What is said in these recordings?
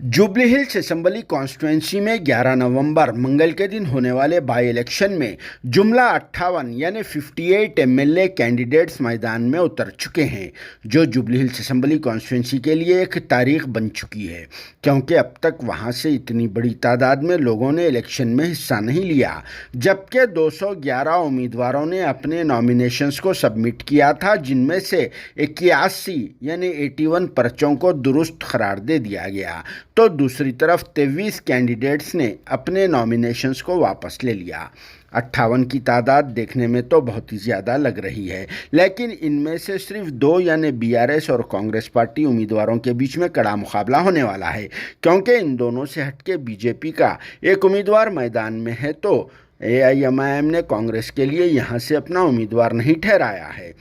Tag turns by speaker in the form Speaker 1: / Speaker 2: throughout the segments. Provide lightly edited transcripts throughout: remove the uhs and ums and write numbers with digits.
Speaker 1: Jubilee hills assembly constituency में 11 नवंबर मंगल के दिन होने वाले बाई इलेक्शन में जुमला 58 यानी 58 एमएलए कैंडिडेट्स मैदान में उतर चुके हैं, जो जुबली हिल्स असेंबली कॉन्स्टिट्यूंसी के लिए एक तारीख बन चुकी है, क्योंकि अब तक वहां से इतनी बड़ी तादाद में लोगों ने इलेक्शन में हिस्सा नहीं लिया, जबकि 211 उम्मीदवारों ने अपने नॉमिनेशंस को सबमिट किया था, जिनमें से 81 यानी 81 पर्चों को दुरुस्त करार दे दिया गया। तो दूसरी तरफ 23 कैंडिडेट्स ने अपने नॉमिनेशंस को वापस ले लिया। 58 की तादाद देखने में तो बहुत ही ज़्यादा लग रही है, लेकिन इनमें से सिर्फ 2 यानी बीआरएस और कांग्रेस पार्टी उम्मीदवारों के बीच में कड़ा मुकाबला होने वाला है, क्योंकि इन दोनों से हटके बीजेपी का एक उम्मीदवार मैदान में है, तो एआईएमआईएम ने कांग्रेस के लिए यहाँ से अपना उम्मीदवार नहीं ठहराया है।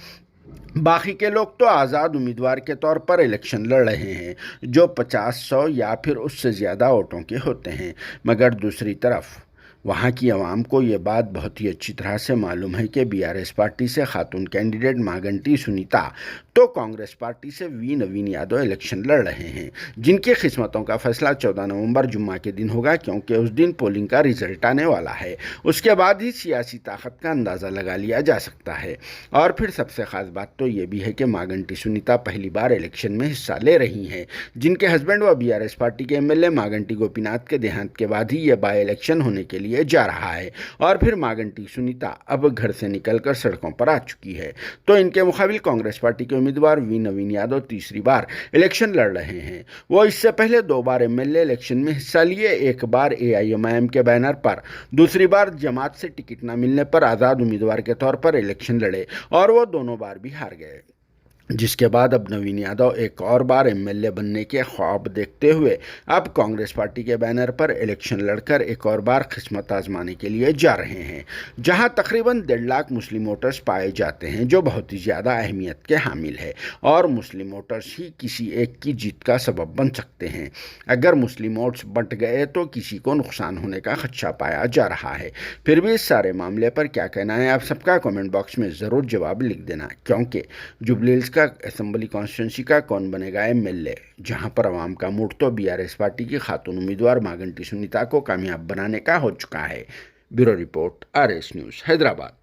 Speaker 1: बाकी के लोग तो आज़ाद उम्मीदवार के तौर पर इलेक्शन लड़ रहे हैं, जो 50, 100 या फिर उससे ज़्यादा वोटों के होते हैं। मगर दूसरी तरफ वहाँ की आवाम को ये बात बहुत ही अच्छी तरह से मालूम है कि बीआरएस पार्टी से खातून कैंडिडेट मागंटी सुनीता तो कांग्रेस पार्टी से वी नवीन यादव इलेक्शन लड़ रहे हैं, जिनकी किस्मतों का फैसला 14 नवंबर जुम्मा के दिन होगा, क्योंकि उस दिन पोलिंग का रिजल्ट आने वाला है। उसके बाद ही सियासी ताकत का अंदाज़ा लगा लिया जा सकता है। और फिर सबसे ख़ास बात तो ये भी है कि मागंटी सुनीता पहली बार इलेक्शन में हिस्सा ले रही हैं, जिनके हस्बैंड व बीआरएस पार्टी के एमएलए मागंटी गोपीनाथ के देहांत के बाद ही ये बाई इलेक्शन होने के लिए जा रहा है। और फिर मागंटी सुनीता अब घर से निकलकर सड़कों पर आ चुकी है, तो इनके मुकाबले कांग्रेस पार्टी के उम्मीदवार वी नवीन यादव तीसरी बार इलेक्शन लड़ रहे हैं। वो इससे पहले 2 बार एमएलए इलेक्शन में हिस्सा लिए, एक बार एआईएमआईएम के बैनर पर, दूसरी बार जमात से टिकट न मिलने पर आज़ाद उम्मीदवार के तौर पर इलेक्शन लड़े और वो दोनों बार भी हार गए। जिसके बाद अब नवीन यादव एक और बार एमएलए बनने के ख्वाब देखते हुए अब कांग्रेस पार्टी के बैनर पर इलेक्शन लड़कर एक और बार किस्मत आजमाने के लिए जा रहे हैं, जहां तकरीबन 1.5 लाख मुस्लिम वोटर्स पाए जाते हैं, जो बहुत ही ज़्यादा अहमियत के हामिल है। और मुस्लिम वोटर्स ही किसी एक की जीत का सबब बन सकते हैं। अगर मुस्लिम वोट्स बंट गए तो किसी को नुकसान होने का खदशा पाया जा रहा है। फिर भी इस सारे मामले पर क्या कहना है आप सबका कमेंट बॉक्स में ज़रूर जवाब लिख देना, क्योंकि जुबली हिल्स असेंबली कॉन्स्टिट्यूंसी का कौन बनेगा एमएलए, जहां पर आवाम का मूड तो बीआरएस पार्टी की खातून उम्मीदवार मागंटी सुनीता को कामयाब बनाने का हो चुका है। Bureau report, RS news, Hyderabad.